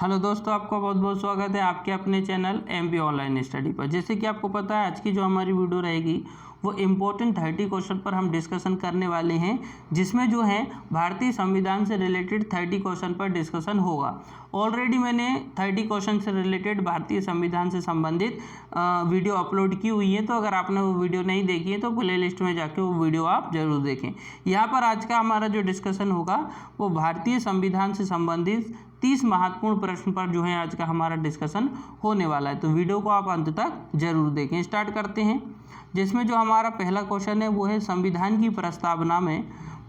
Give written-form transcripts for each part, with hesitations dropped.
Hello दोस्तों, आपका बहुत बहुत स्वागत है आपके अपने चैनल एमपी ऑनलाइन स्टडी पर। जैसे कि आपको पता है, आज की जो हमारी वीडियो रहेगी वो इम्पोर्टेंट 30 क्वेश्चन पर हम डिस्कशन करने वाले हैं, जिसमें जो है भारतीय संविधान से रिलेटेड 30 क्वेश्चन पर डिस्कशन होगा। ऑलरेडी मैंने 30 क्वेश्चन से रिलेटेड भारतीय संविधान से संबंधित वीडियो अपलोड की हुई है, तो अगर आपने वो वीडियो नहीं देखी है तो प्ले लिस्ट में जाके वो वीडियो आप जरूर देखें। यहाँ पर आज का हमारा जो डिस्कशन होगा वो भारतीय संविधान से संबंधित 30 महत्वपूर्ण प्रश्न पर जो है आज का हमारा डिस्कशन होने वाला है, तो वीडियो को आप अंत तक जरूर देखें। स्टार्ट करते हैं, जिसमें जो हमारा पहला क्वेश्चन है वो है संविधान की प्रस्तावना में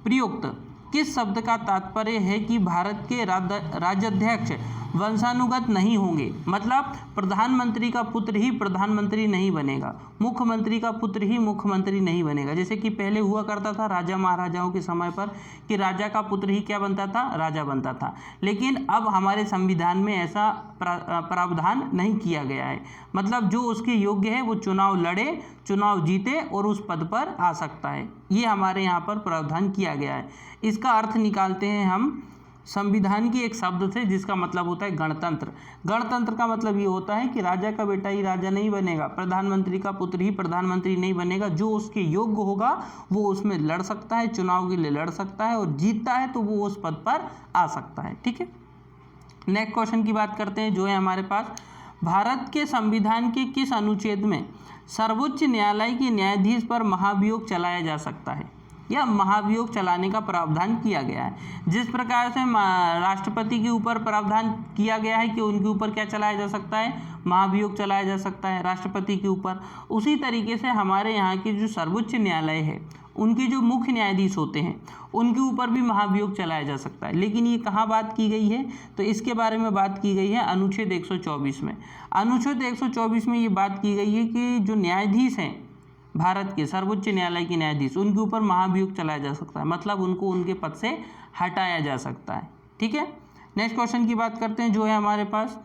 प्रयुक्त किस शब्द का तात्पर्य है कि भारत के राज्याध्यक्ष वंशानुगत नहीं होंगे। मतलब प्रधानमंत्री का पुत्र ही प्रधानमंत्री नहीं बनेगा, मुख्यमंत्री का पुत्र ही मुख्यमंत्री नहीं बनेगा। जैसे कि पहले हुआ करता था राजा महाराजाओं के समय पर कि राजा का पुत्र ही क्या बनता था, राजा बनता था। लेकिन अब हमारे संविधान में ऐसा प्रावधान नहीं किया गया है। मतलब जो उसके योग्य है वो चुनाव लड़े, चुनाव जीते और उस पद पर आ सकता है, ये हमारे यहाँ पर प्रावधान किया गया है। इसका अर्थ निकालते हैं हम संविधान की एक शब्द से, जिसका मतलब होता है गणतंत्र। गणतंत्र का मतलब ये होता है कि राजा का बेटा ही राजा नहीं बनेगा, प्रधानमंत्री का पुत्र ही प्रधानमंत्री नहीं बनेगा। जो उसके योग्य होगा वो उसमें लड़ सकता है, चुनाव के लिए लड़ सकता है, और जीतता है तो वो उस पद पर आ सकता है। ठीक है, नेक्स्ट क्वेश्चन की बात करते हैं, जो है हमारे पास भारत के संविधान के किस अनुच्छेद में सर्वोच्च न्यायालय के न्यायाधीश पर महाभियोग चलाया जा सकता है या महाभियोग चलाने का प्रावधान किया गया है। जिस प्रकार से राष्ट्रपति के ऊपर प्रावधान किया गया है कि उनके ऊपर क्या चलाया जा सकता है, महाभियोग चलाया जा सकता है राष्ट्रपति के ऊपर, उसी तरीके से हमारे यहाँ के जो सर्वोच्च न्यायालय है उनके जो मुख्य न्यायाधीश होते हैं उनके ऊपर भी महाभियोग चलाया जा सकता है। लेकिन ये कहाँ बात की गई है, तो इसके बारे में बात की गई है अनुच्छेद 124 में। अनुच्छेद 124 में ये बात की गई है कि जो न्यायाधीश हैं भारत के सर्वोच्च न्यायालय के न्यायाधीश, उनके ऊपर महाभियोग चलाया जा सकता है। मतलब उनको उनके पद से हटाया जा सकता है। ठीक है, नेक्स्ट क्वेश्चन की बात करते हैं, जो है हमारे पास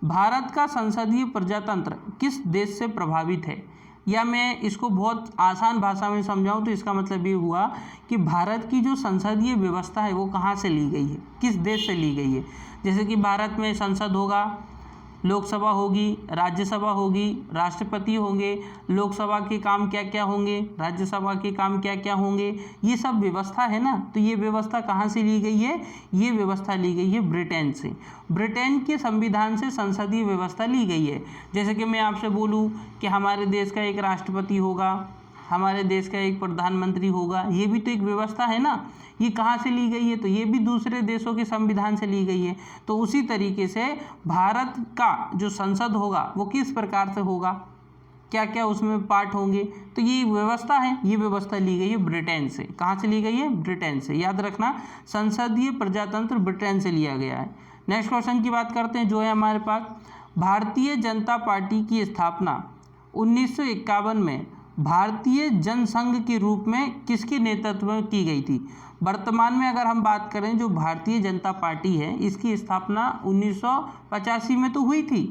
भारत का संसदीय प्रजातंत्र किस देश से प्रभावित है। या मैं इसको बहुत आसान भाषा में समझाऊं तो इसका मतलब ये हुआ कि भारत की जो संसदीय व्यवस्था है वो कहाँ से ली गई है, किस देश से ली गई है। जैसे कि भारत में संसद होगा, लोकसभा होगी, राज्यसभा होगी, राष्ट्रपति होंगे, लोकसभा के काम क्या क्या होंगे, राज्यसभा के काम क्या क्या होंगे, ये सब व्यवस्था है ना। तो ये व्यवस्था कहाँ से ली गई है, ये व्यवस्था ली गई है ब्रिटेन से। ब्रिटेन के संविधान से संसदीय व्यवस्था ली गई है। जैसे कि मैं आपसे बोलूँ कि हमारे देश का एक राष्ट्रपति होगा, हमारे देश का एक प्रधानमंत्री होगा, ये भी तो एक व्यवस्था है ना। ये कहाँ से ली गई है, तो ये भी दूसरे देशों के संविधान से ली गई है। तो उसी तरीके से भारत का जो संसद होगा वो किस प्रकार से होगा, क्या क्या उसमें पार्ट होंगे, तो ये व्यवस्था है, ये व्यवस्था ली गई है ब्रिटेन से। कहाँ से ली गई है, ब्रिटेन से। याद रखना, संसदीय प्रजातंत्र ब्रिटेन से लिया गया है। नेक्स्ट क्वेश्चन की बात करते हैं, जो है हमारे पास भारतीय जनता पार्टी की स्थापना 1951 में भारतीय जनसंघ के रूप में किसके नेतृत्व में की गई थी। वर्तमान में अगर हम बात करें, जो भारतीय जनता पार्टी है इसकी स्थापना 1985 में तो हुई थी,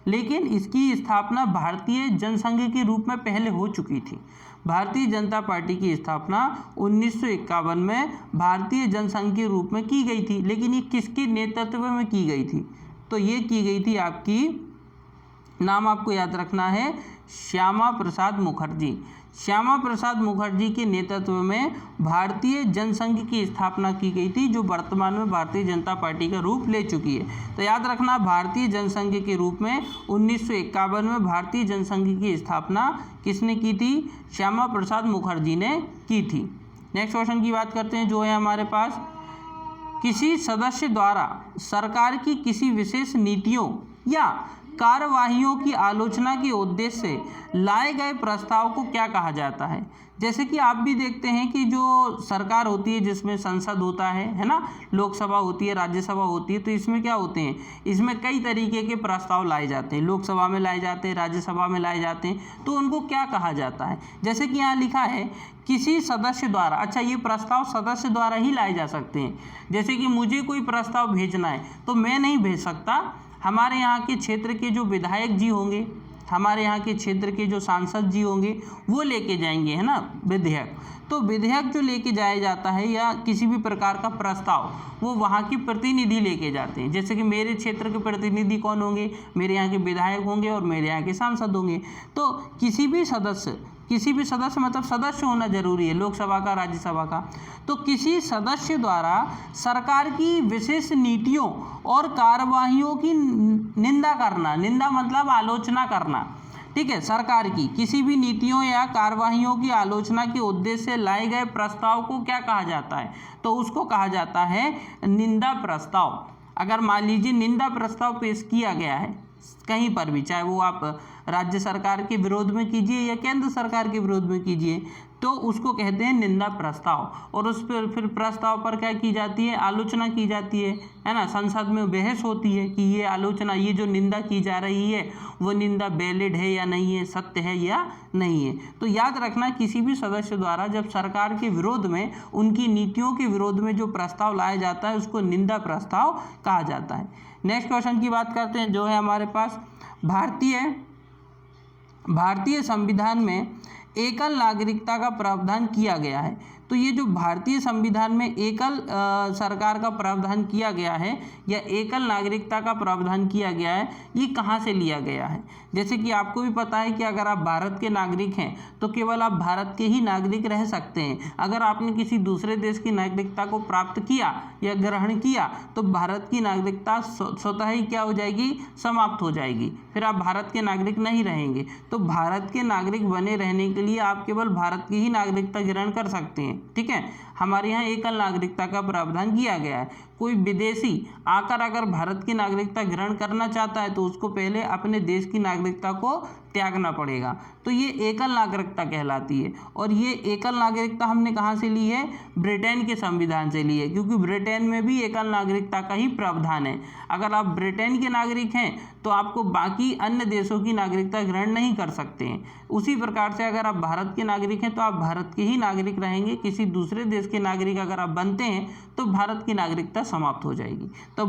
लेकिन इसकी स्थापना भारतीय जनसंघ के रूप में पहले हो चुकी थी। भारतीय जनता पार्टी की स्थापना 1951 में भारतीय जनसंघ के रूप में की गई थी, लेकिन ये किसके नेतृत्व में की गई थी, तो ये की गई थी आपकी, नाम आपको याद रखना है, श्यामा प्रसाद मुखर्जी। श्यामा प्रसाद मुखर्जी के नेतृत्व में भारतीय जनसंघ की स्थापना की गई थी, जो वर्तमान में भारतीय जनता पार्टी का रूप ले चुकी है। तो याद रखना, भारतीय जनसंघ के रूप में 1951 में भारतीय जनसंघ की स्थापना किसने की थी, श्यामा प्रसाद मुखर्जी ने की थी। नेक्स्ट क्वेश्चन की बात करते हैं, जो है हमारे पास किसी सदस्य द्वारा सरकार की किसी विशेष नीतियों या कार्यवाहियों की आलोचना के उद्देश्य से लाए गए प्रस्ताव को क्या कहा जाता है। जैसे कि आप भी देखते हैं कि जो सरकार होती है जिसमें संसद होता है ना, लोकसभा होती है, राज्यसभा होती है, तो इसमें क्या होते हैं, इसमें कई तरीके के प्रस्ताव लाए जाते हैं, लोकसभा में लाए जाते हैं, राज्यसभा में लाए जाते हैं, तो उनको क्या कहा जाता है। जैसे कि यहाँ लिखा है किसी सदस्य द्वारा। अच्छा, ये प्रस्ताव सदस्य द्वारा ही लाए जा सकते हैं। जैसे कि मुझे कोई प्रस्ताव भेजना है तो मैं नहीं भेज सकता, हमारे यहाँ के क्षेत्र के जो विधायक जी होंगे हमारे यहाँ के क्षेत्र के जो सांसद जी होंगे वो लेके जाएंगे, है ना, विधेयक। तो विधेयक जो लेके जाया जाता है या किसी भी प्रकार का प्रस्ताव, वो वहाँ के प्रतिनिधि लेके जाते हैं। जैसे कि मेरे क्षेत्र के प्रतिनिधि कौन होंगे, मेरे यहाँ के विधायक होंगे और मेरे यहाँ के सांसद होंगे। तो किसी भी सदस्य मतलब सदस्य होना जरूरी है, लोकसभा का, राज्यसभा का। तो किसी सदस्य द्वारा सरकार की विशेष नीतियों और कार्यवाहियों की निंदा करना, निंदा मतलब आलोचना करना, ठीक है, सरकार की किसी भी नीतियों या कार्यवाहियों की आलोचना के उद्देश्य से लाए गए प्रस्ताव को क्या कहा जाता है, तो उसको कहा जाता है निंदा प्रस्ताव। अगर मान लीजिए निंदा प्रस्ताव पेश किया गया है कहीं पर भी, चाहे वो आप राज्य सरकार के विरोध में कीजिए या केंद्र सरकार के विरोध में कीजिए, तो उसको कहते हैं निंदा प्रस्ताव। और उस पर फिर प्रस्ताव पर क्या की जाती है, आलोचना की जाती है ना। संसद में बहस होती है कि ये आलोचना, ये जो निंदा की जा रही है वो निंदा वैलिड है या नहीं है, सत्य है या नहीं है। तो याद रखना, किसी भी सदस्य द्वारा जब सरकार के विरोध में, उनकी नीतियों के विरोध में जो प्रस्ताव लाया जाता है उसको निंदा प्रस्ताव कहा जाता है। नेक्स्ट क्वेश्चन की बात करते हैं, जो है हमारे पास भारतीय संविधान में एकल नागरिकता का प्रावधान किया गया है। तो ये जो भारतीय संविधान में एकल सरकार का प्रावधान किया गया है या एकल नागरिकता का प्रावधान किया गया है, ये कहाँ से लिया गया है। जैसे कि आपको भी पता है कि अगर आप भारत के नागरिक हैं तो केवल आप भारत के ही नागरिक रह सकते हैं। अगर आपने किसी दूसरे देश की नागरिकता को प्राप्त किया या ग्रहण किया तो भारत की नागरिकता स्वतः ही क्या हो जाएगी, समाप्त हो जाएगी, फिर आप भारत के नागरिक नहीं रहेंगे। तो भारत के नागरिक बने रहने के लिए आप केवल भारत की ही नागरिकता ग्रहण कर सकते हैं, ठीक है। हमारे यहाँ एकल नागरिकता का प्रावधान किया गया है। कोई विदेशी आकर अगर भारत की नागरिकता ग्रहण करना चाहता है तो उसको पहले अपने देश की नागरिकता को त्यागना पड़ेगा। तो ये एकल नागरिकता कहलाती है। और ये एकल नागरिकता हमने कहाँ से ली है, ब्रिटेन के संविधान से ली है, क्योंकि ब्रिटेन में भी एकल नागरिकता का ही प्रावधान है। अगर आप ब्रिटेन के नागरिक हैं तो आपको बाकी अन्य देशों की नागरिकता ग्रहण नहीं कर सकते हैं। उसी प्रकार से अगर आप भारत के नागरिक हैं तो आप भारत के ही नागरिक रहेंगे। किसी दूसरे देश के नागरिक अगर आप बनते हैं तो भारत की नागरिकता समाप्त हो जाएगी। तो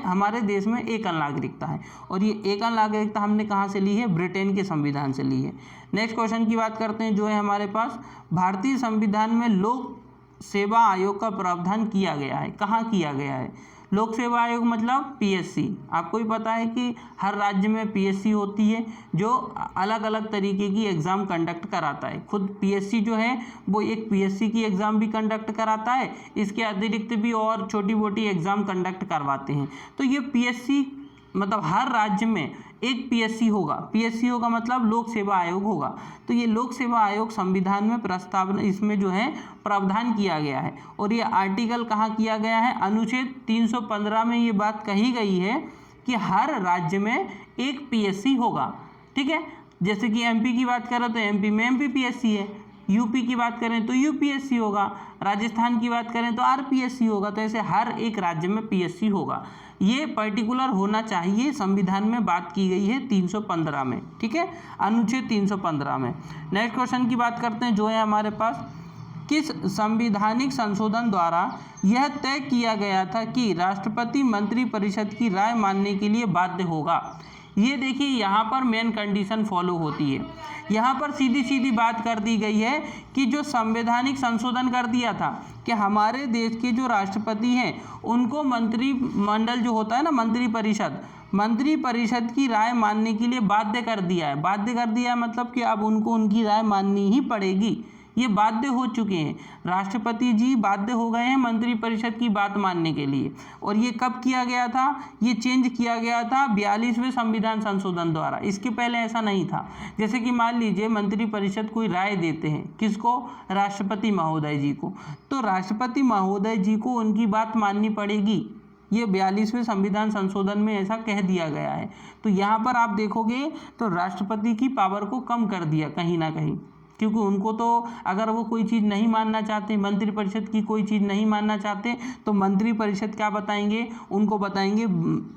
हमारे देश में एकल नागरिकता है और ये एकल नागरिकता हमने कहाँ से ली है, ब्रिटेन के संविधान से ली है। नेक्स्ट क्वेश्चन की बात करते हैं, जो है हमारे पास भारतीय संविधान में लोक सेवा आयोग का प्रावधान किया गया है। कहाँ किया गया है, लोक सेवा आयोग मतलब पीएससी। आपको भी पता है कि हर राज्य में पीएससी होती है जो अलग अलग तरीके की एग्ज़ाम कंडक्ट कराता है। खुद पीएससी जो है वो एक पीएससी की एग्ज़ाम भी कंडक्ट कराता है, इसके अतिरिक्त भी और छोटी मोटी एग्ज़ाम कंडक्ट करवाते हैं। तो ये पीएससी मतलब हर राज्य में एक पीएससी होगा। पीएससी होगा मतलब लोक सेवा आयोग होगा। तो ये लोक सेवा आयोग संविधान में प्रस्तावना, इसमें जो है प्रावधान किया गया है। और ये आर्टिकल कहाँ किया गया है, अनुच्छेद 315 में ये बात कही गई है कि हर राज्य में एक पीएससी होगा, ठीक है। जैसे कि एमपी की बात करें तो एमपी में एमपी पीएससी है, यूपी की बात करें तो यूपीएससी होगा, राजस्थान की बात करें तो आरपीएससी होगा। तो ऐसे हर एक राज्य में पीएससी होगा। ये पर्टिकुलर होना चाहिए, संविधान में बात की गई है 315 में, ठीक है, अनुच्छेद 315 में। नेक्स्ट क्वेश्चन की बात करते हैं, जो है हमारे पास किस संवैधानिक संशोधन द्वारा यह तय किया गया था कि राष्ट्रपति मंत्रिपरिषद की राय मानने के लिए बाध्य होगा। ये देखिए यहाँ पर मेन कंडीशन फॉलो होती है। यहाँ पर सीधी सीधी बात कर दी गई है कि जो संवैधानिक संशोधन कर दिया था कि हमारे देश के जो राष्ट्रपति हैं उनको मंत्रिमंडल जो होता है ना, मंत्रिपरिषद की राय मानने के लिए बाध्य कर दिया है। बाध्य कर दिया है मतलब कि अब उनको उनकी राय माननी ही पड़ेगी। ये बाध्य हो चुके हैं, राष्ट्रपति जी बाध्य हो गए हैं मंत्रिपरिषद की बात मानने के लिए। और ये कब किया गया था, ये चेंज किया गया था 42वें संविधान संशोधन द्वारा। इसके पहले ऐसा नहीं था। जैसे कि मान लीजिए मंत्रिपरिषद कोई राय देते हैं, किसको, राष्ट्रपति महोदय जी को, तो राष्ट्रपति महोदय जी को उनकी बात माननी पड़ेगी। ये 42वें संविधान संशोधन में ऐसा कह दिया गया है। तो यहाँ पर आप देखोगे तो राष्ट्रपति की पावर को कम कर दिया कहीं ना कहीं, क्योंकि उनको तो अगर वो कोई चीज़ नहीं मानना चाहते, मंत्रिपरिषद की कोई चीज़ नहीं मानना चाहते, तो मंत्रिपरिषद क्या बताएंगे, उनको बताएंगे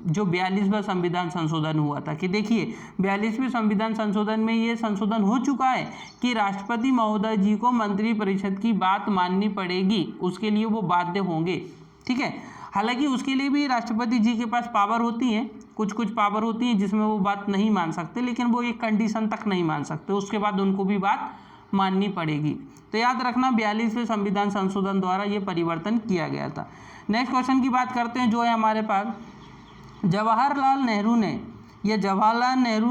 जो 42वां संविधान संशोधन हुआ था कि देखिए 42वें संविधान संशोधन में ये संशोधन हो चुका है कि राष्ट्रपति महोदय जी को मंत्रिपरिषद की बात माननी पड़ेगी, उसके लिए वो बाध्य होंगे, ठीक है। हालांकि उसके लिए भी राष्ट्रपति जी के पास पावर होती है, कुछ कुछ पावर होती है जिसमें वो बात नहीं मान सकते, लेकिन वो एक कंडीशन तक नहीं मान सकते, उसके बाद उनको भी बात माननी पड़ेगी। तो याद रखना 42वें संविधान संशोधन द्वारा ये परिवर्तन किया गया था। नेक्स्ट क्वेश्चन की बात करते हैं, जो है हमारे पास जवाहरलाल नेहरू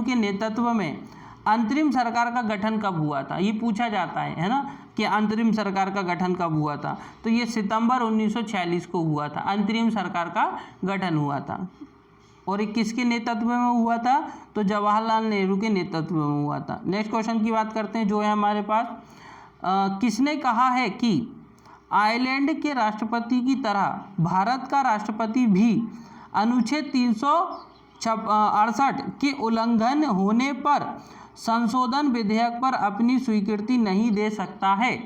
के नेतृत्व में अंतरिम सरकार का गठन कब हुआ था, ये पूछा जाता है ना, कि अंतरिम सरकार का गठन कब हुआ था। तो ये सितंबर 1946 को हुआ था, अंतरिम सरकार का गठन हुआ था। और ये किसके नेतृत्व में हुआ था, तो जवाहरलाल नेहरू के नेतृत्व में हुआ था। नेक्स्ट क्वेश्चन की बात करते हैं, जो है हमारे पास किसने कहा है कि आयरलैंड के राष्ट्रपति की तरह भारत का राष्ट्रपति भी अनुच्छेद 368 के उल्लंघन होने पर संशोधन विधेयक पर अपनी स्वीकृति नहीं दे सकता है।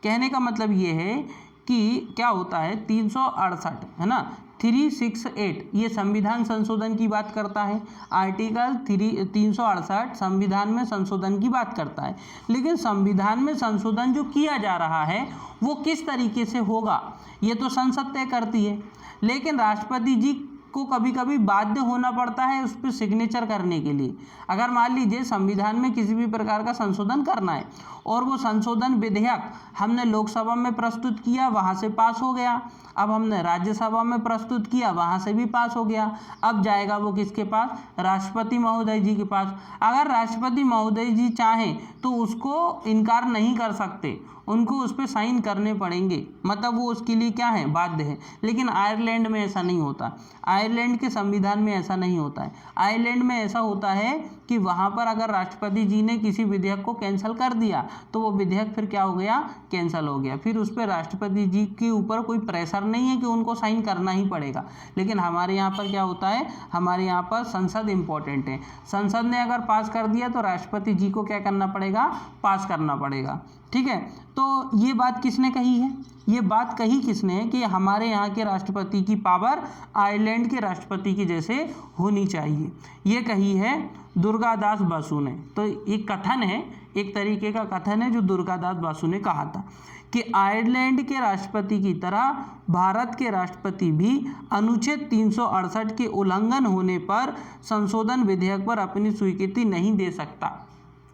कहने का मतलब ये है कि क्या होता है, 368 है ना, 368 ये संविधान संशोधन की बात करता है। आर्टिकल 368 संविधान में संशोधन की बात करता है, लेकिन संविधान में संशोधन जो किया जा रहा है वो किस तरीके से होगा ये तो संसद तय करती है। लेकिन राष्ट्रपति जी को कभी कभी बाध्य होना पड़ता है उस पर सिग्नेचर करने के लिए। अगर मान लीजिए संविधान में किसी भी प्रकार का संशोधन करना है और वो संशोधन विधेयक हमने लोकसभा में प्रस्तुत किया, वहाँ से पास हो गया, अब हमने राज्यसभा में प्रस्तुत किया, वहाँ से भी पास हो गया, अब जाएगा वो किसके पास, राष्ट्रपति महोदय जी के पास। अगर राष्ट्रपति महोदय जी चाहें तो उसको इनकार नहीं कर सकते, उनको उस पर साइन करने पड़ेंगे, मतलब वो उसके लिए क्या है, बाध्य है। लेकिन आयरलैंड में ऐसा नहीं होता, आयरलैंड के संविधान में ऐसा नहीं होता है। आयरलैंड में ऐसा होता है कि वहाँ पर अगर राष्ट्रपति जी ने किसी विधेयक को कैंसिल कर दिया तो वो विधेयक फिर क्या हो गया, कैंसिल हो गया, फिर उस पर राष्ट्रपति जी के ऊपर कोई प्रेशर नहीं है कि उनको साइन करना ही पड़ेगा। लेकिन हमारे यहाँ पर क्या होता है, हमारे यहाँ पर संसद इम्पोर्टेंट है, संसद ने अगर पास कर दिया तो राष्ट्रपति जी को क्या करना पड़ेगा, पास करना पड़ेगा। ठीक है, तो ये बात किसने कही है, ये बात कही किसने है कि हमारे यहाँ के राष्ट्रपति की पावर आयरलैंड के राष्ट्रपति की जैसे होनी चाहिए, ये कही है दुर्गादास बासु ने। तो एक कथन है, एक तरीके का कथन है जो दुर्गादास बासु ने कहा था कि आयरलैंड के राष्ट्रपति की तरह भारत के राष्ट्रपति भी अनुच्छेद 368 के उल्लंघन होने पर संशोधन विधेयक पर अपनी स्वीकृति नहीं दे सकता।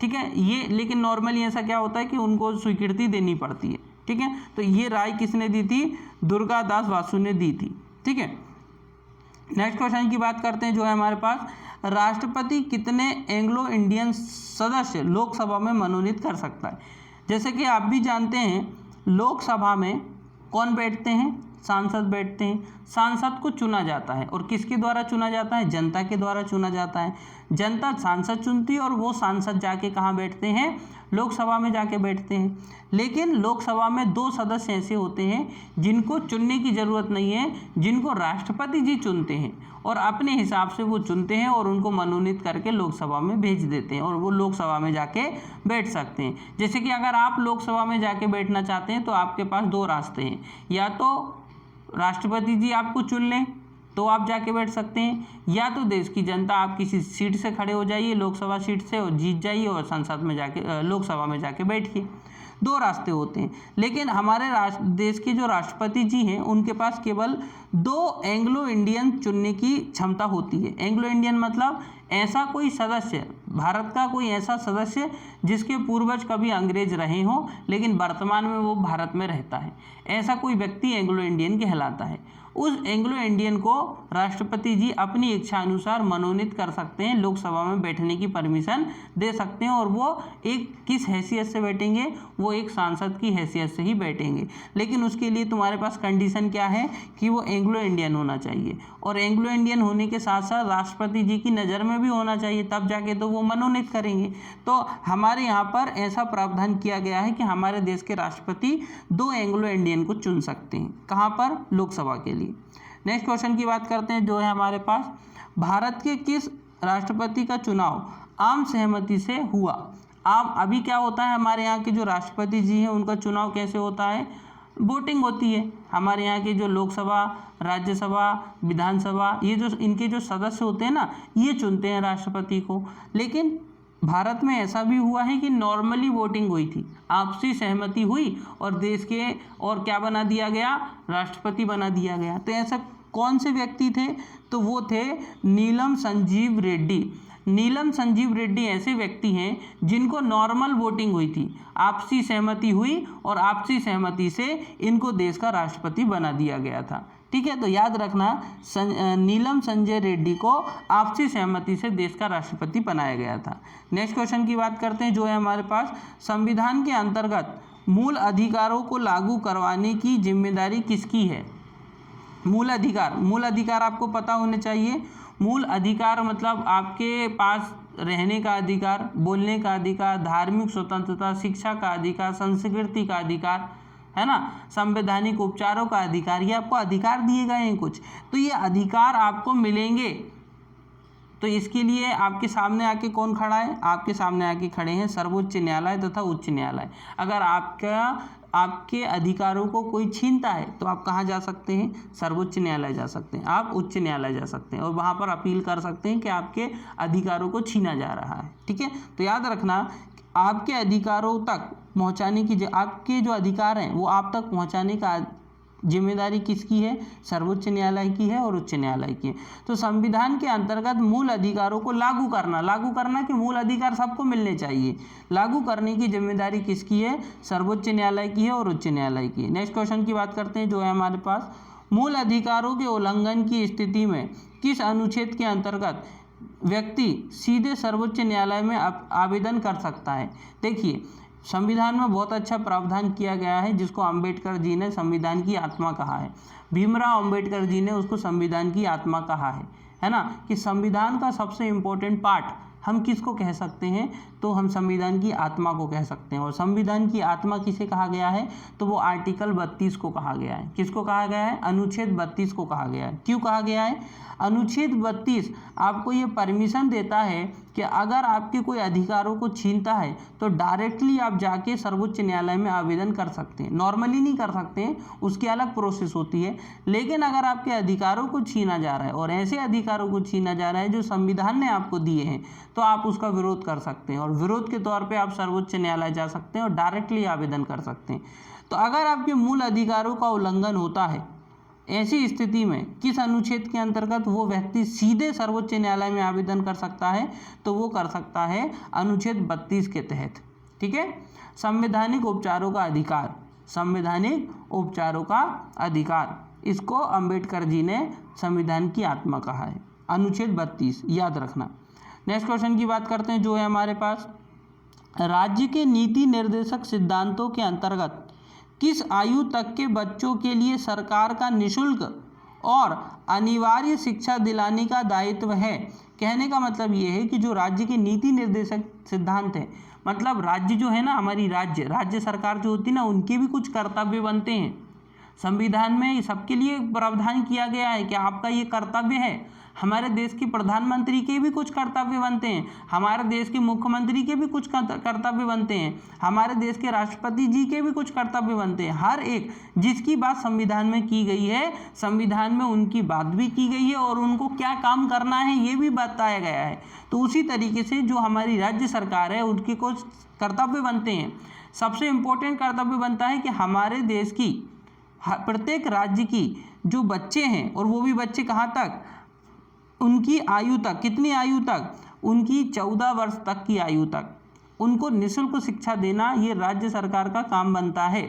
ठीक है, ये लेकिन नॉर्मली ऐसा क्या होता है कि उनको स्वीकृति देनी पड़ती है। ठीक है, तो ये राय किसने दी थी, दुर्गादास बासु ने दी थी। ठीक है, नेक्स्ट क्वेश्चन की बात करते हैं, जो है हमारे पास राष्ट्रपति कितने एंग्लो इंडियन सदस्य लोकसभा में मनोनीत कर सकता है। जैसे कि आप भी जानते हैं लोकसभा में कौन बैठते हैं, सांसद बैठते हैं। सांसद को चुना जाता है और किसके द्वारा चुना जाता है, जनता के द्वारा चुना जाता है। जनता सांसद चुनती है और वो सांसद जाके कहाँ बैठते हैं, लोकसभा में जाके बैठते हैं। लेकिन लोकसभा में 2 सदस्य ऐसे होते हैं जिनको चुनने की ज़रूरत नहीं है, जिनको राष्ट्रपति जी चुनते हैं और अपने हिसाब से वो चुनते हैं और उनको मनोनीत करके लोकसभा में भेज देते हैं और वो लोकसभा में जाके बैठ सकते हैं। जैसे कि अगर आप लोकसभा में जाके बैठना चाहते हैं तो आपके पास 2 रास्ते हैं, या तो राष्ट्रपति जी आपको चुन लें तो आप जाके बैठ सकते हैं, या तो देश की जनता आप किसी सीट से खड़े हो जाइए, लोकसभा सीट से, और जीत जाइए और संसद में जाके लोकसभा में जाके बैठिए। 2 रास्ते होते हैं। लेकिन हमारे देश के जो राष्ट्रपति जी हैं उनके पास केवल 2 एंग्लो इंडियन चुनने की क्षमता होती है। एंग्लो इंडियन मतलब ऐसा कोई सदस्य, भारत का कोई ऐसा सदस्य जिसके पूर्वज कभी अंग्रेज रहे हों लेकिन वर्तमान में वो भारत में रहता है, ऐसा कोई व्यक्ति एंग्लो इंडियन कहलाता है। उस एंग्लो इंडियन को राष्ट्रपति जी अपनी इच्छा अनुसार मनोनीत कर सकते हैं, लोकसभा में बैठने की परमिशन दे सकते हैं, और वो एक किस हैसियत से बैठेंगे, वो एक सांसद की हैसियत से ही बैठेंगे। लेकिन उसके लिए तुम्हारे पास कंडीशन क्या है कि वो एंग्लो इंडियन होना चाहिए, और एंग्लो इंडियन होने के साथ साथ राष्ट्रपति जी की नज़र में भी होना चाहिए, तब जाके तो वो मनोनीत करेंगे। तो हमारे यहाँ पर ऐसा प्रावधान किया गया है कि हमारे देश के राष्ट्रपति 2 एंग्लो इंडियन को चुन सकते हैं। कहाँ पर, लोकसभा के लिए। नेक्स्ट क्वेश्चन की बात करते हैं, जो है हमारे पास भारत के किस राष्ट्रपति का चुनाव आम सहमति से हुआ। अभी क्या होता है, हमारे यहाँ के जो राष्ट्रपति जी हैं उनका चुनाव कैसे होता है, वोटिंग होती है। हमारे यहाँ के जो लोकसभा, राज्यसभा, विधानसभा, ये जो इनके जो सदस्य होते हैं ना, ये चुनते हैं राष्ट्रपति को। लेकिन भारत में ऐसा भी हुआ है कि नॉर्मली वोटिंग हुई थी, आपसी सहमति हुई और देश के और क्या बना दिया गया, राष्ट्रपति बना दिया गया। तो ऐसा कौन से व्यक्ति थे, तो वो थे नीलम संजीव रेड्डी। नीलम संजीव रेड्डी ऐसे व्यक्ति हैं जिनको नॉर्मल वोटिंग हुई थी, आपसी सहमति हुई और आपसी सहमति से इनको देश का राष्ट्रपति बना दिया गया था। ठीक है, तो याद रखना नीलम संजय रेड्डी को आपसी सहमति से देश का राष्ट्रपति बनाया गया था। नेक्स्ट क्वेश्चन की बात करते हैं जो है हमारे पास, संविधान के अंतर्गत मूल अधिकारों को लागू करवाने की जिम्मेदारी किसकी है। मूल अधिकार आपको पता होने चाहिए। मूल अधिकार मतलब आपके पास रहने का अधिकार, बोलने का अधिकार, धार्मिक स्वतंत्रता, शिक्षा का अधिकार, संस्कृति का अधिकार, है ना, संवैधानिक उपचारों का अधिकार, ये आपको अधिकार दिए गए हैं कुछ, तो ये अधिकार आपको मिलेंगे। तो इसके लिए आपके सामने आके कौन खड़ा है, आपके सामने आके खड़े हैं सर्वोच्च न्यायालय तथा उच्च न्यायालय। अगर आपके अधिकारों को कोई छीनता है तो आप कहाँ जा सकते हैं, सर्वोच्च न्यायालय जा सकते हैं, आप उच्च न्यायालय जा सकते हैं और वहाँ पर अपील कर सकते हैं कि आपके अधिकारों को छीना जा रहा है। ठीक है, तो याद रखना आपके अधिकारों तक पहुँचाने की, आपके जो अधिकार हैं वो आप तक पहुँचाने का जिम्मेदारी किसकी है, सर्वोच्च न्यायालय की है और उच्च न्यायालय की है। तो संविधान के अंतर्गत मूल अधिकारों को लागू करना कि मूल अधिकार सबको मिलने चाहिए, लागू करने की जिम्मेदारी किसकी है, सर्वोच्च न्यायालय की है और उच्च न्यायालय की है। नेक्स्ट क्वेश्चन की बात करते हैं जो है हमारे पास, मूल अधिकारों के उल्लंघन की स्थिति में किस अनुच्छेद के अंतर्गत व्यक्ति सीधे सर्वोच्च न्यायालय में आवेदन कर सकता है। देखिए संविधान में बहुत अच्छा प्रावधान किया गया है जिसको अंबेडकर जी ने संविधान की आत्मा कहा है। भीमराव अंबेडकर जी ने उसको संविधान की आत्मा कहा है ना, कि संविधान का सबसे इम्पोर्टेंट पार्ट हम किसको कह सकते हैं, तो हम संविधान की आत्मा को कह सकते हैं। और संविधान की आत्मा किसे कहा गया है, तो वो आर्टिकल 32 को कहा गया है। किसको कहा गया है, अनुच्छेद 32 को कहा गया है। क्यों कहा गया है, अनुच्छेद 32 आपको ये परमिशन देता है कि अगर आपके कोई अधिकारों को छीनता है तो डायरेक्टली आप जाके सर्वोच्च न्यायालय में आवेदन कर सकते हैं। नॉर्मली नहीं कर सकते हैं, उसकी अलग प्रोसेस होती है, लेकिन अगर आपके अधिकारों को छीना जा रहा है और ऐसे अधिकारों को छीना जा रहा है जो संविधान ने आपको दिए हैं, तो आप उसका विरोध कर सकते हैं और विरोध के तौर पे आप सर्वोच्च न्यायालय जा सकते हैं और डायरेक्टली आवेदन कर सकते हैं। तो अगर आपके मूल अधिकारों का उल्लंघन होता है, ऐसी स्थिति में किस अनुच्छेद के अंतर्गत वो व्यक्ति सीधे सर्वोच्च न्यायालय में आवेदन कर सकता है, तो वो कर सकता है अनुच्छेद 32 के तहत। ठीक है, संवैधानिक उपचारों का अधिकार, संवैधानिक उपचारों का अधिकार, इसको अंबेडकर जी ने संविधान की आत्मा कहा है, अनुच्छेद 32 याद रखना। नेक्स्ट क्वेश्चन की बात करते हैं जो है हमारे पास, राज्य के नीति निर्देशक सिद्धांतों के अंतर्गत किस आयु तक के बच्चों के लिए सरकार का निःशुल्क और अनिवार्य शिक्षा दिलाने का दायित्व है। कहने का मतलब ये है कि जो राज्य के नीति निर्देशक सिद्धांत है, मतलब राज्य जो है ना, हमारी राज्य सरकार जो होती है ना, उनके भी कुछ कर्तव्य बनते हैं। संविधान में सबके लिए प्रावधान किया गया है कि आपका ये कर्तव्य है। हमारे देश के प्रधानमंत्री के भी कुछ कर्तव्य बनते हैं, हमारे देश के मुख्यमंत्री के भी कुछ कर्तव्य बनते हैं, हमारे देश के राष्ट्रपति जी के भी कुछ कर्तव्य बनते हैं। हर एक जिसकी बात संविधान में की गई है, संविधान में उनकी बात भी की गई है और उनको क्या काम करना है ये भी बताया गया है। तो उसी तरीके से जो हमारी राज्य सरकार है उनके कुछ कर्तव्य बनते हैं। सबसे इम्पोर्टेंट कर्तव्य बनता है कि हमारे देश की प्रत्येक राज्य की जो बच्चे हैं, और वो भी बच्चे कहाँ तक, उनकी आयु तक, कितनी आयु तक, उनकी 14 वर्ष तक की आयु तक उनको निःशुल्क शिक्षा देना, ये राज्य सरकार का काम बनता है।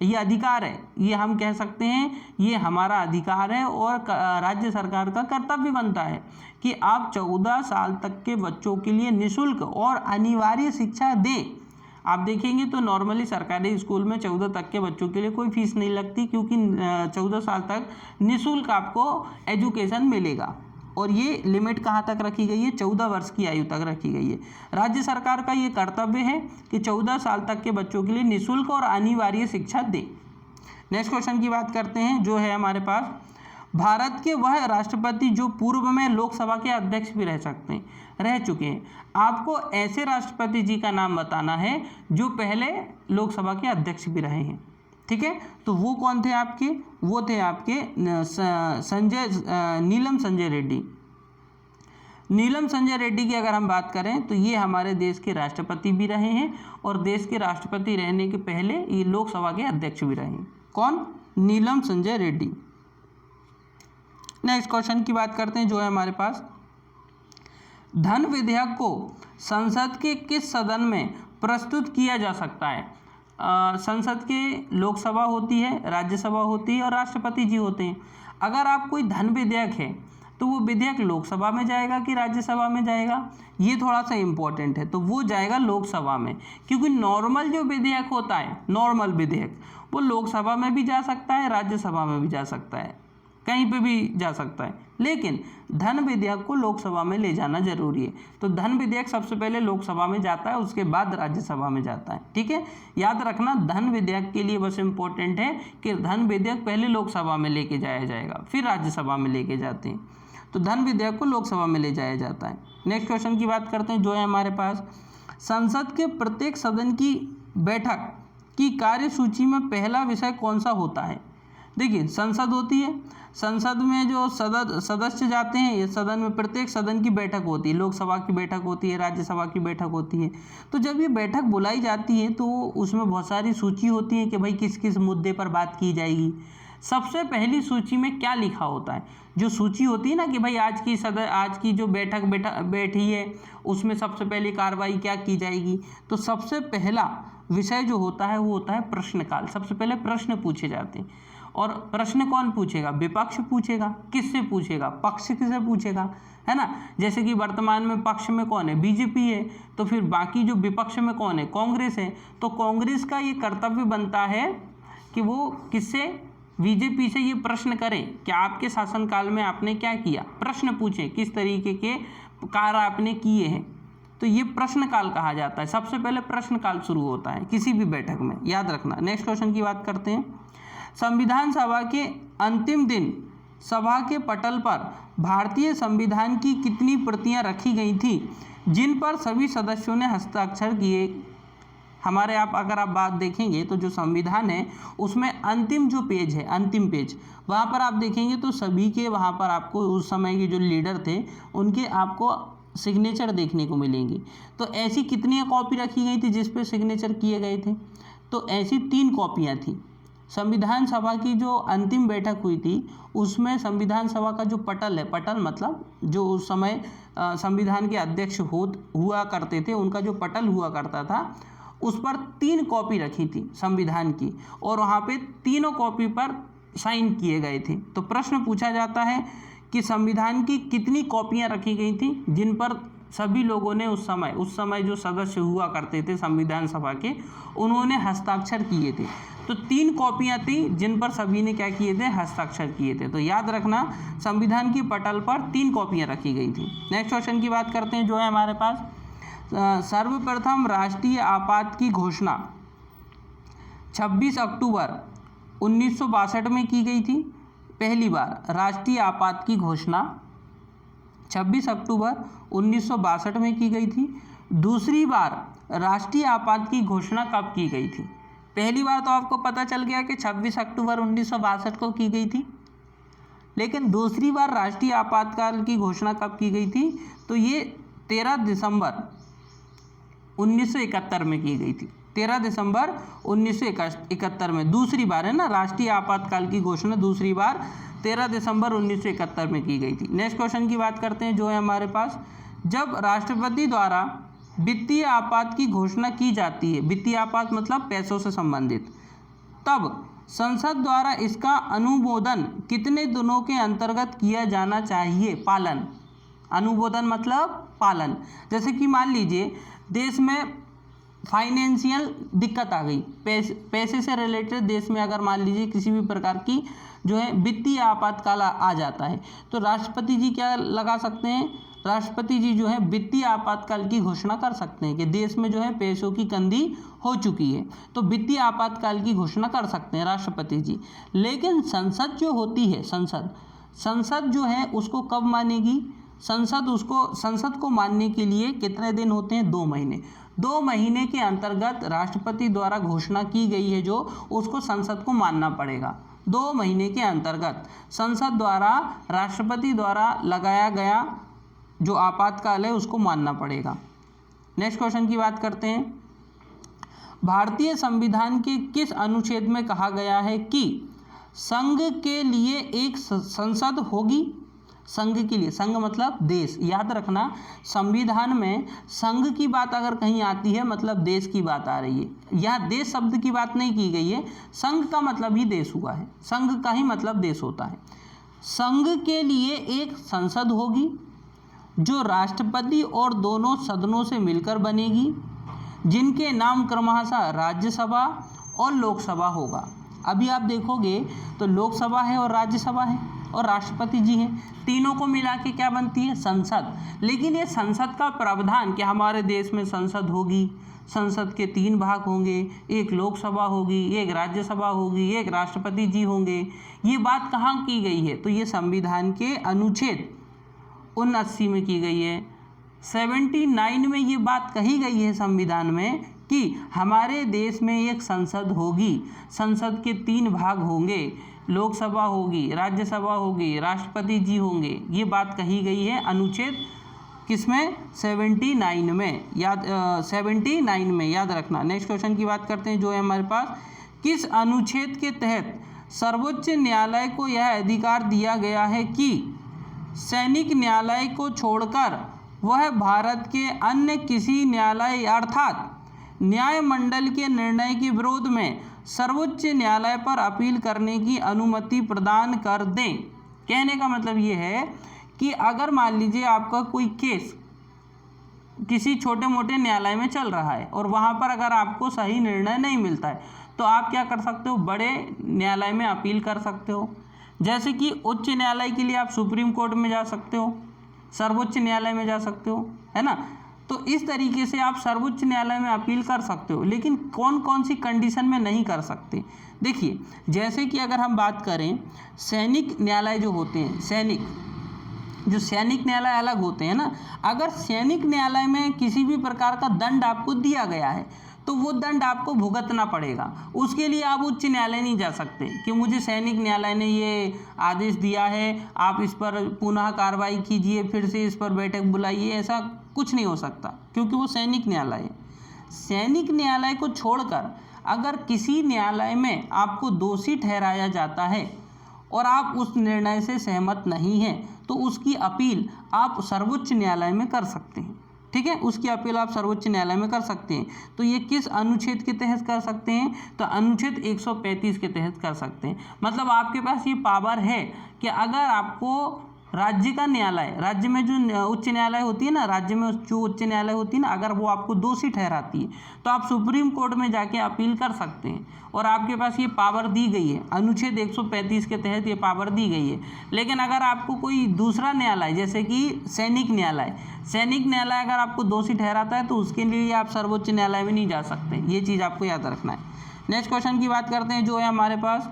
ये अधिकार है, ये हम कह सकते हैं ये हमारा अधिकार है और राज्य सरकार का कर्तव्य बनता है कि आप 14 साल तक के बच्चों के लिए निःशुल्क और अनिवार्य शिक्षा दें। आप देखेंगे तो नॉर्मली सरकारी स्कूल में 14 तक के बच्चों के लिए कोई फीस नहीं लगती, क्योंकि 14 साल तक निःशुल्क आपको एजुकेशन मिलेगा। और ये लिमिट कहाँ तक रखी गई है, 14 वर्ष की आयु तक रखी गई है। राज्य सरकार का ये कर्तव्य है कि 14 साल तक के बच्चों के लिए निःशुल्क और अनिवार्य शिक्षा दे। नेक्स्ट क्वेश्चन की बात करते हैं जो है हमारे पास, भारत के वह राष्ट्रपति जो पूर्व में लोकसभा के अध्यक्ष भी रह चुके हैं। आपको ऐसे राष्ट्रपति जी का नाम बताना है जो पहले लोकसभा के अध्यक्ष भी रहे हैं। ठीक है, तो वो कौन थे आपके, वो थे आपके नीलम संजय रेड्डी। नीलम संजय रेड्डी की अगर हम बात करें तो ये हमारे देश के राष्ट्रपति भी रहे हैं और देश के राष्ट्रपति रहने के पहले ये लोकसभा के अध्यक्ष भी रहे हैं। कौन? नीलम संजय रेड्डी। नेक्स्ट क्वेश्चन की बात करते हैं जो है हमारे पास, धन विधेयक को संसद के किस सदन में प्रस्तुत किया जा सकता है? संसद के लोकसभा होती है, राज्यसभा होती है और राष्ट्रपति जी होते हैं। अगर आप कोई धन विधेयक है तो वो विधेयक लोकसभा में जाएगा कि राज्यसभा में जाएगा, ये थोड़ा सा इम्पोर्टेंट है। तो वो जाएगा लोकसभा में, क्योंकि नॉर्मल जो विधेयक होता है, नॉर्मल विधेयक, वो लोकसभा में भी जा सकता है, राज्यसभा में भी जा सकता है, कहीं पे भी जा सकता है, लेकिन धन विधेयक को लोकसभा में ले जाना जरूरी है। तो धन विधेयक सबसे पहले लोकसभा में जाता है, उसके बाद राज्यसभा में जाता है। ठीक है, याद रखना, धन विधेयक के लिए बस इम्पोर्टेंट है कि धन विधेयक पहले लोकसभा में लेके जाया जाएगा, फिर राज्यसभा में लेके जाते हैं। तो धन विधेयक को लोकसभा में ले जाया जाता है। नेक्स्ट क्वेश्चन की बात करते हैं जो है हमारे पास, संसद के प्रत्येक सदन की बैठक की कार्यसूची में पहला विषय कौन सा होता है? देखिए, संसद होती है, संसद में जो सदस्य जाते हैं, ये सदन में प्रत्येक सदन की बैठक होती है, लोकसभा की बैठक होती है, राज्यसभा की बैठक होती है। तो जब ये बैठक बुलाई जाती है तो उसमें बहुत सारी सूची होती है कि भाई किस किस मुद्दे पर बात की जाएगी। सबसे पहली सूची में क्या लिखा होता है? जो सूची होती है ना कि भाई आज की जो बैठी है उसमें सबसे पहली कार्रवाई क्या की जाएगी, तो सबसे पहला विषय जो होता है वो होता है प्रश्नकाल। सबसे पहले प्रश्न पूछे जाते हैं, और प्रश्न कौन पूछेगा? विपक्ष पूछेगा। किससे पूछेगा? पक्ष से पूछेगा, है ना। जैसे कि वर्तमान में पक्ष में कौन है? बीजेपी है, तो फिर बाकी जो विपक्ष में कौन है? कांग्रेस है। तो कांग्रेस का ये कर्तव्य बनता है कि वो किससे? बीजेपी से ये प्रश्न करें कि आपके शासनकाल में आपने क्या किया, प्रश्न पूछें किस तरीके के कार्य आपने किए हैं। तो ये प्रश्नकाल कहा जाता है। सबसे पहले प्रश्नकाल शुरू होता है किसी भी बैठक में, याद रखना। नेक्स्ट क्वेश्चन की बात करते हैं, संविधान सभा के अंतिम दिन सभा के पटल पर भारतीय संविधान की कितनी प्रतियां रखी गई थी जिन पर सभी सदस्यों ने हस्ताक्षर किए? हमारे अगर आप बात देखेंगे तो जो संविधान है उसमें अंतिम जो पेज है, अंतिम पेज, वहाँ पर आप देखेंगे तो सभी के वहाँ पर आपको उस समय के जो लीडर थे उनके आपको सिग्नेचर देखने को मिलेंगे। तो ऐसी कितनी कॉपी रखी गई थी जिस पे सिग्नेचर किए गए थे? तो ऐसी 3 कॉपियाँ थी। संविधान सभा की जो अंतिम बैठक हुई थी उसमें संविधान सभा का जो पटल है, पटल मतलब जो उस समय संविधान के अध्यक्ष हुआ करते थे, उनका जो पटल हुआ करता था उस पर 3 कॉपी रखी थी संविधान की, और वहाँ पे तीनों कॉपी पर साइन किए गए थे। तो प्रश्न पूछा जाता है कि संविधान की कितनी कॉपियाँ रखी गई थी जिन पर सभी लोगों ने उस समय जो सदस्य हुआ करते थे संविधान सभा के, उन्होंने हस्ताक्षर किए थे। तो 3 कॉपियाँ थी जिन पर सभी ने क्या किए थे? हस्ताक्षर किए थे। तो याद रखना, संविधान की पटल पर 3 कॉपियाँ रखी गई थी। नेक्स्ट क्वेश्चन की बात करते हैं जो है हमारे पास, सर्वप्रथम राष्ट्रीय आपात की घोषणा 26 अक्टूबर 1962 में की गई थी। पहली बार राष्ट्रीय आपात की घोषणा 26 अक्टूबर 1962 में की गई थी। दूसरी बार राष्ट्रीय आपात की घोषणा कब की गई थी? पहली बार तो आपको पता चल गया कि 26 अक्टूबर 1962 को की गई थी, लेकिन दूसरी बार राष्ट्रीय आपातकाल की घोषणा कब की गई थी? तो ये 13 दिसंबर 1971 में की गई थी। 13 दिसंबर 1971 में दूसरी बार है ना, राष्ट्रीय आपातकाल की घोषणा दूसरी बार 13 दिसंबर 1971 में की गई थी। नेक्स्ट क्वेश्चन की बात करते हैं जो है हमारे पास, जब राष्ट्रपति द्वारा वित्तीय आपात की घोषणा की जाती है, वित्तीय आपात मतलब पैसों से संबंधित, तब संसद द्वारा इसका अनुमोदन कितने दिनों के अंतर्गत किया जाना चाहिए? पालन। अनुमोदन मतलब पालन। जैसे कि मान लीजिए देश में फाइनेंशियल दिक्कत आ गई, पैसे से रिलेटेड देश में अगर मान लीजिए किसी भी प्रकार की जो है वित्तीय आपातकाल आ जाता है, तो राष्ट्रपति जी क्या लगा सकते हैं? राष्ट्रपति जी जो है वित्तीय आपातकाल की घोषणा कर सकते हैं कि देश में जो है पैसों की तंगी हो चुकी है, तो वित्तीय आपातकाल की घोषणा कर सकते हैं राष्ट्रपति जी। लेकिन संसद जो होती है, संसद जो है उसको कब मानेगी? संसद को मानने के लिए कितने दिन होते हैं? 2 महीने। 2 महीने के अंतर्गत राष्ट्रपति द्वारा घोषणा की गई है जो, उसको संसद को मानना पड़ेगा। 2 महीने के अंतर्गत संसद द्वारा राष्ट्रपति द्वारा लगाया गया जो आपातकाल है उसको मानना पड़ेगा। नेक्स्ट क्वेश्चन की बात करते हैं। भारतीय संविधान के किस अनुच्छेद में कहा गया है कि संघ के लिए एक संसद होगी? संघ के लिए, संघ मतलब देश, याद रखना संविधान में संघ की बात अगर कहीं आती है मतलब देश की बात आ रही है। यहाँ देश शब्द की बात नहीं की गई है, संघ का मतलब ही देश हुआ है, संघ का ही मतलब देश होता है। संघ के लिए एक संसद होगी जो राष्ट्रपति और दोनों सदनों से मिलकर बनेगी, जिनके नाम क्रमशः राज्यसभा और लोकसभा होगा। अभी आप देखोगे तो लोकसभा है और राज्यसभा है और राष्ट्रपति जी हैं, तीनों को मिला के क्या बनती है? संसद। लेकिन ये संसद का प्रावधान कि हमारे देश में संसद होगी, संसद के 3 भाग होंगे, एक लोकसभा होगी, एक राज्यसभा होगी, एक राष्ट्रपति जी होंगे, ये बात कहाँ की गई है? तो ये संविधान के अनुच्छेद 79 में की गई है। 79 में ये बात कही गई है संविधान में कि हमारे देश में एक संसद होगी, संसद के 3 भाग होंगे, लोकसभा होगी, राज्यसभा होगी, राष्ट्रपति जी होंगे। ये बात कही गई है अनुच्छेद किसमें? 79 में, 79 में याद रखना। नेक्स्ट क्वेश्चन की बात करते हैं जो है हमारे पास, किस अनुच्छेद के तहत सर्वोच्च न्यायालय को यह अधिकार दिया गया है कि सैनिक न्यायालय को छोड़कर वह भारत के अन्य किसी न्यायालय अर्थात न्यायमंडल के निर्णय के विरोध में सर्वोच्च न्यायालय पर अपील करने की अनुमति प्रदान कर दें? कहने का मतलब ये है कि अगर मान लीजिए आपका कोई केस किसी छोटे मोटे न्यायालय में चल रहा है और वहाँ पर अगर आपको सही निर्णय नहीं मिलता है तो आप क्या कर सकते हो? बड़े न्यायालय में अपील कर सकते हो। जैसे कि उच्च न्यायालय के लिए आप सुप्रीम कोर्ट में जा सकते हो, सर्वोच्च न्यायालय में जा सकते हो, है ना। तो इस तरीके से आप सर्वोच्च न्यायालय में अपील कर सकते हो, लेकिन कौन कौन सी कंडीशन में नहीं कर सकते? देखिए, जैसे कि अगर हम बात करें सैनिक न्यायालय जो होते हैं, सैनिक न्यायालय अलग होते हैं ना। अगर सैनिक न्यायालय में किसी भी प्रकार का दंड आपको दिया गया है तो वो दंड आपको भुगतना पड़ेगा, उसके लिए आप उच्च न्यायालय नहीं जा सकते कि मुझे सैनिक न्यायालय ने ये आदेश दिया है, आप इस पर पुनः कार्रवाई कीजिए, फिर से इस पर बैठक बुलाइए। ऐसा कुछ नहीं हो सकता क्योंकि वो सैनिक न्यायालय है। सैनिक न्यायालय को छोड़कर अगर किसी न्यायालय में आपको दोषी ठहराया जाता है और आप उस निर्णय से सहमत नहीं हैं तो उसकी अपील आप सर्वोच्च न्यायालय में कर सकते हैं। ठीक है, उसकी अपील आप सर्वोच्च न्यायालय में कर सकते हैं। तो ये किस अनुच्छेद के तहत कर सकते हैं? तो अनुच्छेद 135 के तहत कर सकते हैं। मतलब आपके पास ये पावर है कि अगर आपको राज्य का न्यायालय, राज्य में जो उच्च न्यायालय होती है ना, राज्य में जो उच्च न्यायालय होती है ना, अगर वो आपको दोषी ठहराती है तो आप सुप्रीम कोर्ट में जाके अपील कर सकते हैं और आपके पास ये पावर दी गई है, अनुच्छेद 135 के तहत ये पावर दी गई है। लेकिन अगर आपको कोई दूसरा न्यायालय जैसे कि सैनिक न्यायालय अगर आपको दोषी ठहराता है तो उसके लिए आप सर्वोच्च न्यायालय में नहीं जा सकते। ये चीज़ आपको याद रखना है। नेक्स्ट क्वेश्चन की बात करते हैं जो है हमारे पास,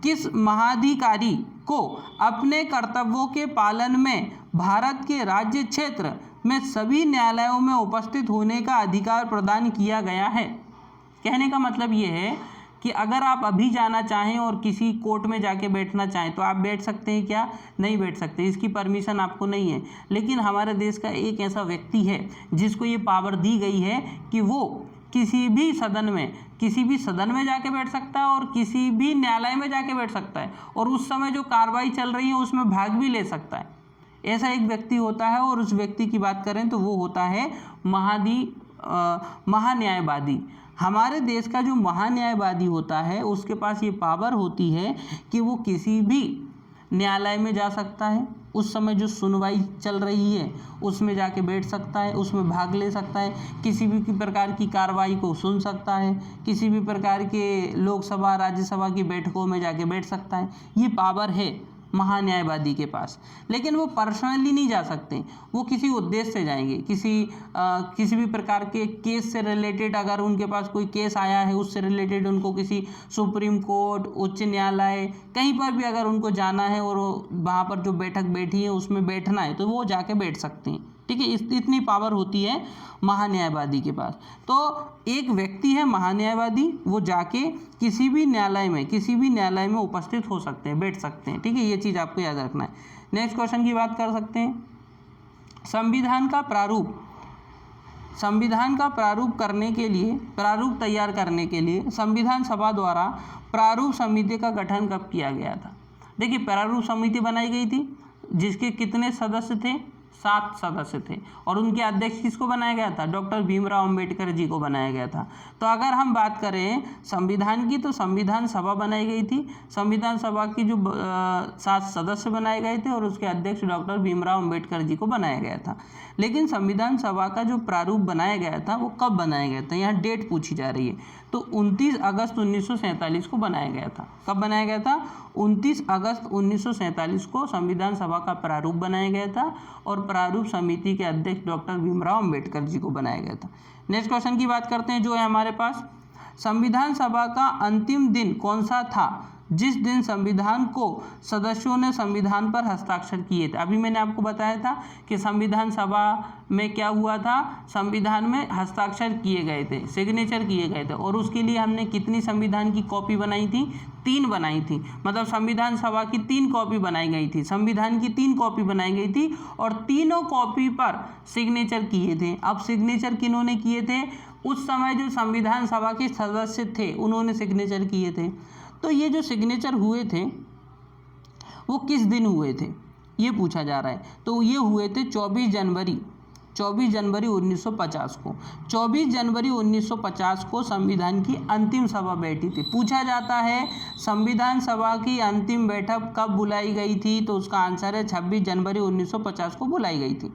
किस महाधिकारी को अपने कर्तव्यों के पालन में भारत के राज्य क्षेत्र में सभी न्यायालयों में उपस्थित होने का अधिकार प्रदान किया गया है? कहने का मतलब ये है कि अगर आप अभी जाना चाहें और किसी कोर्ट में जाके बैठना चाहें तो आप बैठ सकते हैं क्या? नहीं बैठ सकते, इसकी परमिशन आपको नहीं है। लेकिन हमारे देश का एक ऐसा व्यक्ति है जिसको ये पावर दी गई है कि वो किसी भी सदन में जाके बैठ सकता है और किसी भी न्यायालय में जाके बैठ सकता है और उस समय जो कार्रवाई चल रही है उसमें भाग भी ले सकता है। ऐसा एक व्यक्ति होता है और उस व्यक्ति की बात करें तो वो होता है महान्यायवादी। हमारे देश का जो महान्यायवादी होता है उसके पास ये पावर होती है कि वो किसी भी न्यायालय में जा सकता है, उस समय जो सुनवाई चल रही है उसमें जाके बैठ सकता है, उसमें भाग ले सकता है, किसी भी प्रकार की कार्रवाई को सुन सकता है, किसी भी प्रकार के लोकसभा राज्यसभा की बैठकों में जाके बैठ सकता है। ये पावर है महान्यायवादी के पास। लेकिन वो पर्सनली नहीं जा सकते, वो किसी उद्देश्य से जाएंगे, किसी भी प्रकार के केस से रिलेटेड, अगर उनके पास कोई केस आया है उससे रिलेटेड उनको किसी सुप्रीम कोर्ट, उच्च न्यायालय, कहीं पर भी अगर उनको जाना है और वहाँ पर जो बैठक बैठी है उसमें बैठना है तो वो जाके बैठ सकते हैं। ठीक है, इतनी पावर होती है महान्यायवादी के पास। तो एक व्यक्ति है महान्यायवादी, वो जाके किसी भी न्यायालय में उपस्थित हो सकते हैं, बैठ सकते हैं। ठीक है, ये चीज़ आपको याद रखना है। नेक्स्ट क्वेश्चन की बात कर सकते हैं। संविधान का प्रारूप करने के लिए, प्रारूप तैयार करने के लिए संविधान सभा द्वारा प्रारूप समिति का गठन कब किया गया था? देखिए, प्रारूप समिति बनाई गई थी जिसके कितने सदस्य थे? 7 सदस्य थे। और उनके अध्यक्ष किसको बनाया गया था? डॉक्टर भीमराव अंबेडकर जी को बनाया गया था। तो अगर हम बात करें संविधान की, तो संविधान सभा बनाई गई थी। संविधान सभा की जो 7 सदस्य बनाए गए थे और उसके अध्यक्ष डॉक्टर भीमराव अंबेडकर जी को बनाया गया था। लेकिन संविधान सभा का जो प्रारूप बनाया गया था वो कब बनाया गया था? यहाँ डेट पूछी जा रही है। तो 29 अगस्त 1947 को बनाया गया था। कब बनाया गया था? 29 अगस्त 1947 को संविधान सभा का प्रारूप बनाया गया था और प्रारूप समिति के अध्यक्ष डॉक्टर भीमराव अंबेडकर जी को बनाया गया था। नेक्स्ट क्वेश्चन की बात करते हैं जो है हमारे पास, संविधान सभा का अंतिम दिन कौन सा था जिस दिन संविधान को सदस्यों ने संविधान पर हस्ताक्षर किए थे? अभी मैंने आपको बताया था कि संविधान सभा में क्या हुआ था, संविधान में हस्ताक्षर किए गए थे, सिग्नेचर किए गए थे। और उसके लिए हमने कितनी संविधान की कॉपी बनाई थी? 3 बनाई थी। मतलब संविधान सभा की 3 कॉपी बनाई गई थी, संविधान की 3 कॉपी बनाई गई थी और तीनों कॉपी पर सिग्नेचर किए थे। अब सिग्नेचर किन्होंने किए थे? उस समय जो संविधान सभा के सदस्य थे उन्होंने सिग्नेचर किए थे। तो ये जो सिग्नेचर हुए थे वो किस दिन हुए थे ये पूछा जा रहा है। तो ये हुए थे 24 जनवरी 1950 को। 24 जनवरी 1950 को संविधान की अंतिम सभा बैठी थी। पूछा जाता है संविधान सभा की अंतिम बैठक कब बुलाई गई थी? तो उसका आंसर है 26 जनवरी 1950 को बुलाई गई थी।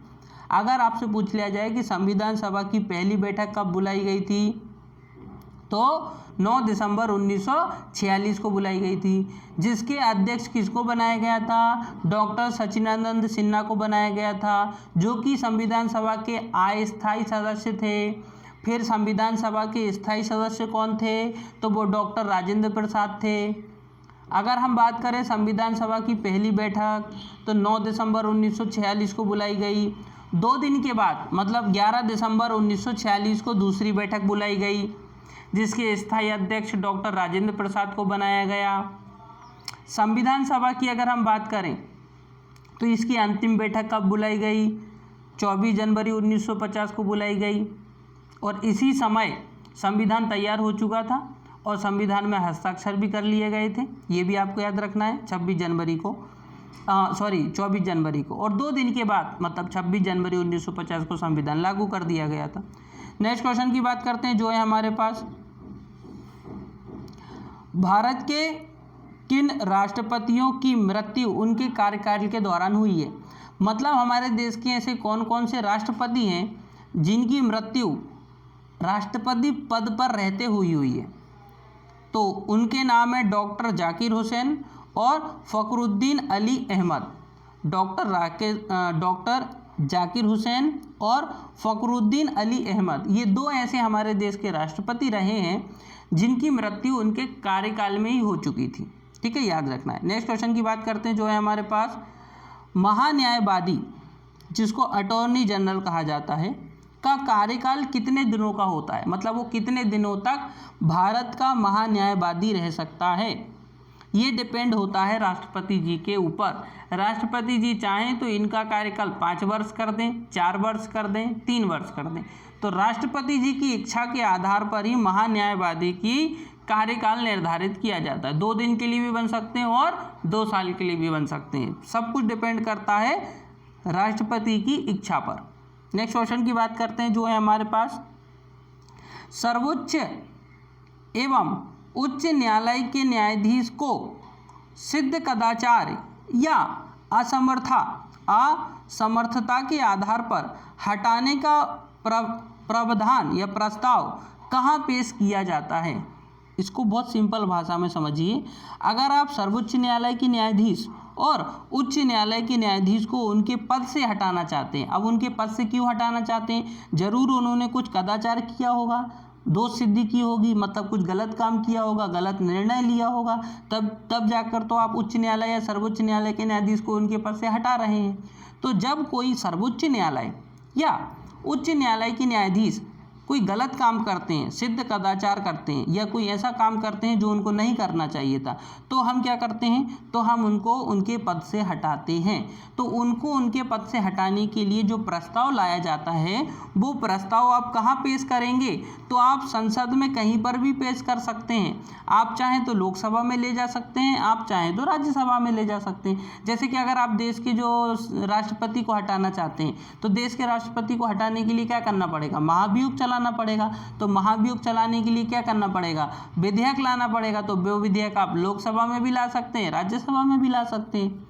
अगर आपसे पूछ लिया जाए कि संविधान सभा की पहली बैठक कब बुलाई गई थी, तो 9 दिसंबर 1946 को बुलाई गई थी, जिसके अध्यक्ष किसको बनाया गया था? डॉक्टर सच्चिदानंद सिन्हा को बनाया गया था, जो कि संविधान सभा के अस्थायी सदस्य थे। फिर संविधान सभा के स्थायी सदस्य कौन थे? तो वो डॉक्टर राजेंद्र प्रसाद थे। अगर हम बात करें संविधान सभा की पहली बैठक, तो 9 दिसंबर 1946 को बुलाई गई। 2 दिन के बाद मतलब 11 दिसंबर 1946 को दूसरी बैठक बुलाई गई, जिसके स्थायी अध्यक्ष डॉक्टर राजेंद्र प्रसाद को बनाया गया। संविधान सभा की अगर हम बात करें तो इसकी अंतिम बैठक कब बुलाई गई? 24 जनवरी 1950 को बुलाई गई। और इसी समय संविधान तैयार हो चुका था और संविधान में हस्ताक्षर भी कर लिए गए थे। ये भी आपको याद रखना है। 24 जनवरी को। और 2 दिन के बाद मतलब 26 जनवरी 1950 को संविधान लागू कर दिया गया था। नेक्स्ट क्वेश्चन की बात करते हैं जो है हमारे पास, भारत के किन राष्ट्रपतियों की मृत्यु उनके कार्यकाल के दौरान हुई है? मतलब हमारे देश के ऐसे कौन कौन से राष्ट्रपति हैं जिनकी मृत्यु राष्ट्रपति पद पर रहते हुई है? तो उनके नाम है डॉक्टर जाकिर हुसैन और फखरुद्दीन अली अहमद। डॉक्टर जाकिर हुसैन और फखरुद्दीन अली अहमद, ये 2 ऐसे हमारे देश के राष्ट्रपति रहे हैं जिनकी मृत्यु उनके कार्यकाल में ही हो चुकी थी। ठीक है, याद रखना है। नेक्स्ट क्वेश्चन की बात करते हैं जो है हमारे पास, महान्यायवादी जिसको अटॉर्नी जनरल कहा जाता है का कार्यकाल कितने दिनों का होता है? मतलब वो कितने दिनों तक भारत का महान्यायवादी रह सकता है? ये डिपेंड होता है राष्ट्रपति जी के ऊपर। राष्ट्रपति जी चाहें तो इनका कार्यकाल 5 वर्ष कर दें, 4 वर्ष कर दें, 3 वर्ष कर दें। तो राष्ट्रपति जी की इच्छा के आधार पर ही महान्यायवादी की कार्यकाल निर्धारित किया जाता है। 2 दिन के लिए भी बन सकते हैं और 2 साल के लिए भी बन सकते हैं। सब कुछ डिपेंड करता है राष्ट्रपति की इच्छा पर। नेक्स्ट क्वेश्चन की बात करते हैं जो है हमारे पास, सर्वोच्च एवं उच्च न्यायालय के न्यायाधीश को सिद्ध कदाचार या असमर्थता के आधार पर हटाने का प्रावधान या प्रस्ताव कहाँ पेश किया जाता है? इसको बहुत सिंपल भाषा में समझिए। अगर आप सर्वोच्च न्यायालय के न्यायाधीश और उच्च न्यायालय के न्यायाधीश को उनके पद से हटाना चाहते हैं, अब उनके पद से क्यों हटाना चाहते हैं? जरूर उन्होंने कुछ कदाचार किया होगा, दोष सिद्धि की होगी, मतलब कुछ गलत काम किया होगा, गलत निर्णय लिया होगा, तब जाकर तो आप उच्च न्यायालय या सर्वोच्च न्यायालय के न्यायाधीश को उनके पद से हटा रहे हैं। तो जब कोई सर्वोच्च न्यायालय या उच्च न्यायालय के न्यायाधीश कोई गलत काम करते हैं, सिद्ध कदाचार करते हैं या कोई ऐसा काम करते हैं जो उनको नहीं करना चाहिए था, तो हम क्या करते हैं, तो हम उनको उनके पद से हटाते हैं। तो उनको उनके पद से हटाने के लिए जो प्रस्ताव लाया जाता है वो प्रस्ताव आप कहाँ पेश करेंगे, तो आप संसद में कहीं पर भी पेश कर सकते हैं। आप चाहें तो लोकसभा में ले जा सकते हैं, आप चाहें तो राज्यसभा में ले जा सकते हैं। जैसे कि अगर आप देश के जो राष्ट्रपति को हटाना चाहते हैं तो देश के राष्ट्रपति को हटाने के लिए क्या करना पड़ेगा, महाभियोग चलाना पड़ेगा। तो महाभियोग चलाने के लिए क्या करना पड़ेगा, विधेयक लाना पड़ेगा। तो वो विधेयक आप लोकसभा में भी ला सकते हैं, राज्यसभा में भी ला सकते हैं।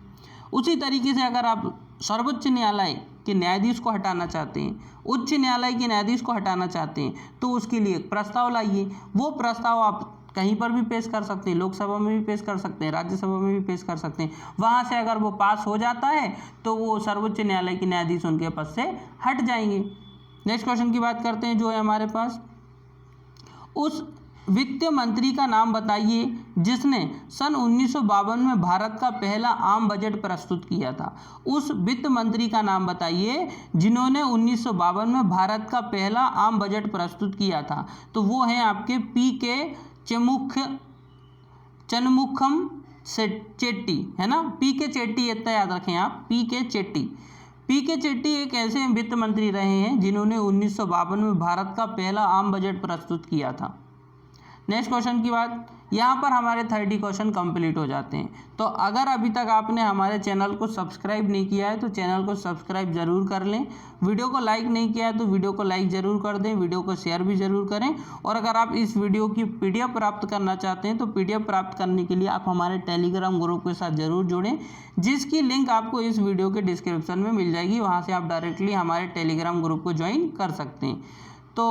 उसी तरीके से अगर आप सर्वोच्च न्यायालय के न्यायाधीश को हटाना चाहते हैं, उच्च न्यायालय के न्यायाधीश को हटाना चाहते हैं, तो उसके लिए एक प्रस्ताव लाइए। वो प्रस्ताव आप कहीं पर भी पेश कर सकते हैं, लोकसभा में भी पेश कर सकते हैं, राज्यसभा में भी पेश कर सकते हैं। वहाँ से अगर वो पास हो जाता है तो वो सर्वोच्च न्यायालय के न्यायाधीश उनके पद से हट जाएंगे। नेक्स्ट क्वेश्चन की बात करते हैं जो है हमारे पास, उस वित्त मंत्री का नाम बताइए जिसने सन 1952 में भारत का पहला आम बजट प्रस्तुत किया था। उस वित्त मंत्री का नाम बताइए जिन्होंने 1952 में भारत का पहला आम बजट प्रस्तुत किया था। तो वो हैं आपके पी.के. चनमुखम चेट्टी, है ना, पी.के. चेट्टी, इतना याद रखें आप, पी.के. चेट्टी। पी.के. चेट्टी एक ऐसे वित्त मंत्री रहे हैं जिन्होंने 1952 में भारत का पहला आम बजट प्रस्तुत किया था। नेक्स्ट क्वेश्चन की बात, यहाँ पर हमारे 30 क्वेश्चन कंप्लीट हो जाते हैं। तो अगर अभी तक आपने हमारे चैनल को सब्सक्राइब नहीं किया है तो चैनल को सब्सक्राइब जरूर कर लें। वीडियो को लाइक नहीं किया है तो वीडियो को लाइक ज़रूर कर दें, वीडियो को शेयर भी ज़रूर करें। और अगर आप इस वीडियो की PDF प्राप्त करना चाहते हैं तो PDF प्राप्त करने के लिए आप हमारे टेलीग्राम ग्रुप के साथ ज़रूर जुड़ें, जिसकी लिंक आपको इस वीडियो के डिस्क्रिप्शन में मिल जाएगी। वहाँ से आप डायरेक्टली हमारे टेलीग्राम ग्रुप को ज्वाइन कर सकते हैं। तो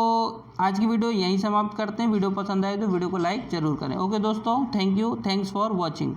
आज की वीडियो यहीं समाप्त करते हैं। वीडियो पसंद आए तो वीडियो को लाइक ज़रूर करें। ओके दोस्तों, thank you, thanks for watching.